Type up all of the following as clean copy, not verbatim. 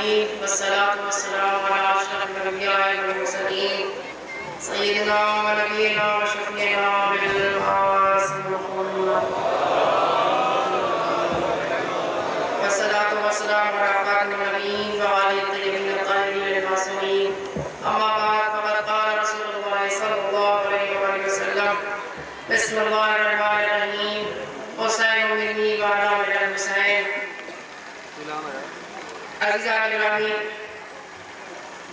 العالمين والصلاة والسلام على أشرف الأنبياء والمرسلين سيدنا ونبينا وشفيعنا بالقاسم محمد والصلاة والسلام على خاتم النبيين وآله الطيبين الطاهرين المعصومين أما بعد فقد قال رسول الله صلى الله عليه وسلم بسم الله الرحمن الرحيم حسین منی وعلی من الحسین. عزیزان گرامی،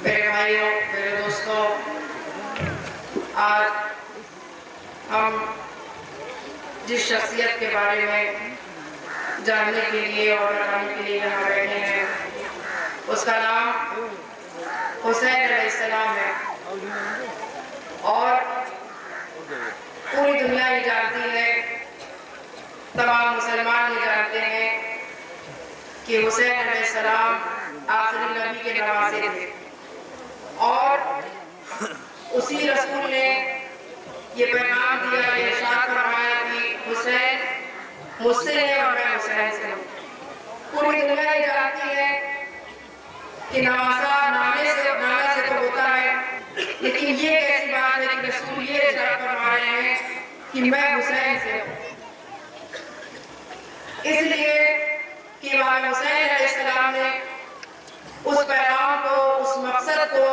میرے بھائیوں، میرے دوستوں، آج ہم جس شخصیت کے بارے میں جاننے کے لیے اور بتانے کے لیے یہاں بیٹھے ہیں اس کا نام حسین علیہ السلام ہے، اور پوری دنیا یہ جانتی ہے، تمام مسلمان یہ جانتے ہیں کہ حسین علیہ السلام آخری نبی کے نواسے تھے، اور اسی رسول نے یہ پیغام دیا، یہ ارشاد فرمایا کہ حسین مجھ سے ہے اور میں حسین سے ہوں. پوری دنیا یہ جانتی ہے کہ نواسا نانے سے تو ہوتا ہے، لیکن یہ کیسی بات ہے کہ رسول یہ ارشاد فرما رہے ہیں کہ میں حسین سے ہوں. اس لیے کہ امام حسین علیہ السلام نے اس پیغام کو، اس مقصد کو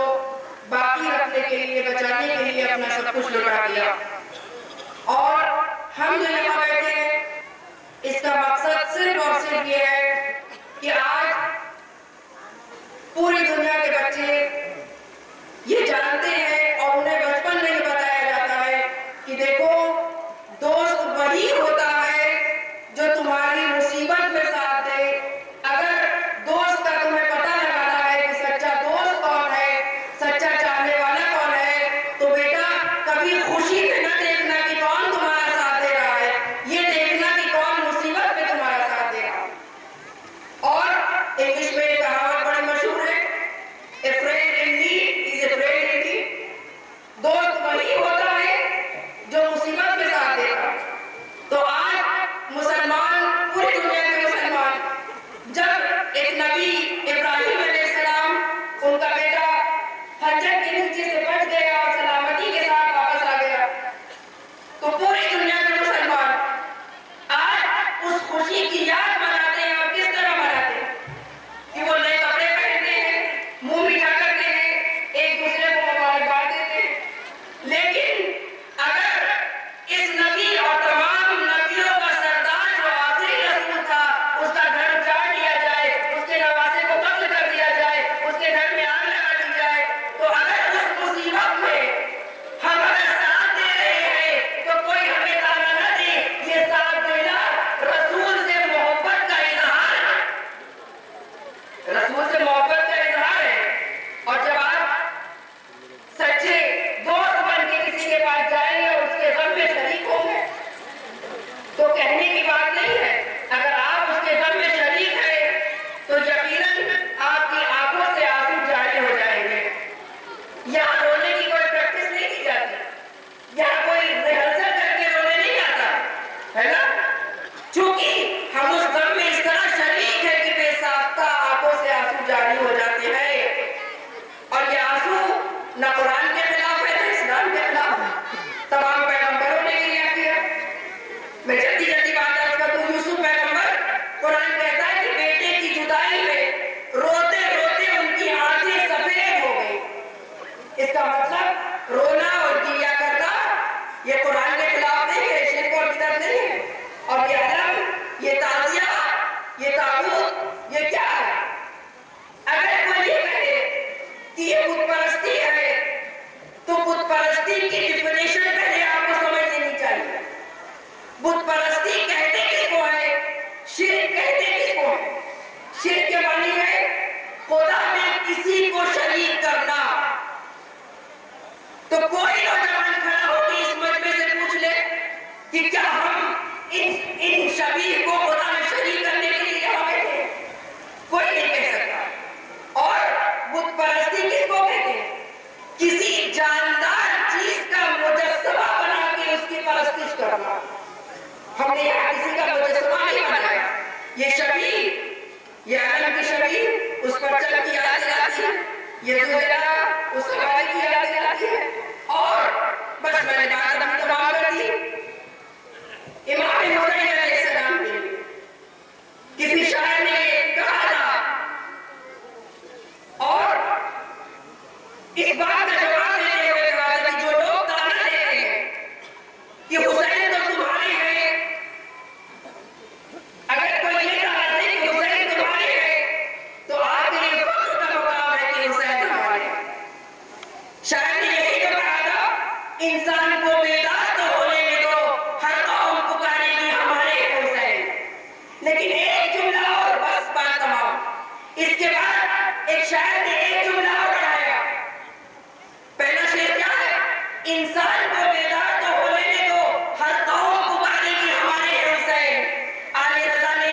باقی رکھنے کے لیے، بچانے کے لیے اپنا سب کچھ لٹا دیا. اور ہم جو یہاں بیٹھے ہیں اس کا مقصد صرف اور صرف یہ ہے کہ آج پوری دنیا کے بچے یہ جانتے ہیں اور انہیں بچپن میں یہ بتایا جاتا ہے کہ دیکھو، دوست وہی ہوتا ہے جو تمہاری مصیبت میں ساتھ دے. اگر دوست کا تمہیں پتہ لگانا ہے کہ سچا دوست کون ہے، سچا چاہنے والا کون ہے، تو بیٹا کبھی خوشی میں نہ دیکھنا کہ کون تمہارا ساتھ دے رہا ہے، یہ دیکھنا کہ کون مصیبت میں تمہارا ساتھ دے رہا ہے. اور انگلش میں ایک کہاوت بڑی مشہور ہے، A friend in need is a friend indeed. دوست وہی ہوتا ہے جو مصیبت میں ساتھ دے رہا ہے. تو آج مسلمان، پوری دنیا کے مسلمان، جب ایک نبی ابراہیم علیہ السلام، ان کا بیٹا حجر کے نیچے سے بچ گیا اور سلامتی کے ساتھ واپس آ گیا، تو پوری دنیا کے مسلمان آج اس خوشی کی یاد مناتے ہیں. اور کس طرح مناتے ہیں کہ وہ نئے کپڑے پہنتے ہیں، منہ میٹھا کرتے ہیں، ایک دوسرے کو مبارکباد دیتے ہیں. لیکن اگر اس نبی اور تمام نبیوں کا سردار جو آخری رسول تھا، اس کا گھر اجاڑ دیا جائے، اس کے نواسے کو قتل کر دیا جائے، اس کے گھر میں آگ لگا دی جائے، تو اگر اس مصیبت میں ہم اگر ساتھ دے رہے ہیں تو کوئی ہمیں تانا نہ دے. یہ ساتھ دینا رسول سے محبت کا اظہار ہے، رسول سے محبت کا اظہار ہے. اور جب آپ سچے دوست بن کے کسی کے پاس جائیں گے اور اس کے غم میں شریک ہوں گے تو کہنے کی بات نہیں ہے. اگر آپ اس کے غم میں شریک ہیں تو یقیناً آپ کی آنکھوں سے آنسو جاری ہو جائیں گے. یہاں رونے کی کوئی پریکٹس نہیں کی جاتی، یہاں کوئی ریہرسل کر کے رونے نہیں آتا ہے نا، چونکہ ہم اس غم میں اس طرح شریک ہیں کہ بے ساختہ آنکھوں سے آنسو جاری ہو جاتے ہیں. اور یہ آنسو نہ قرآن کے خلاف ہے نہ اسلام کے خلاف ہے، تمام پیغمبروں نے کیا کیا. میں جلدی بات آج کر دوں. یوسف پیغمبر، قرآن کہتا ہے کہ بیٹے کی جدائی میں روتے روتے ان کی آنکھیں سفید ہو گئی. اس کا مطلب رونا اور گریا کرنا یہ قرآن کے خلاف نہیں ہے، شرک اور بدعت نہیں ہے. اور یہ علم، یہ تعزیہ، یہ تعبد، یہ کیا ہے؟ اگر یہ تو ذرا اس زمانے کی یاد دلاتی ہے. اور بس میں نے بات ابھی تمام کر دی. امام حسین علیہ السلام کے لیے کسی شاعر نے یہ کہا تھا اور اس بات کا جواب دیتے ہوئے کہا تھا کہ جو لوگ تانا دیتے ہیں کہ حسین تو تمہارے ہیں، اگر کوئی یہ کہا دے کہ حسین تمہارے ہیں تو آپ کے لیے فخر کا مقام ہے کہ حسین تمہارے ہیں. شاعر نے یہی تو کہا تھا انسان کو بیدار تو ہونے میں دو، ہر قوم پکارے گی ہمارے حسین. لیکن ایک جملہ اور بس بات تمام. اس کے بعد ایک شاعر نے ایک جملہ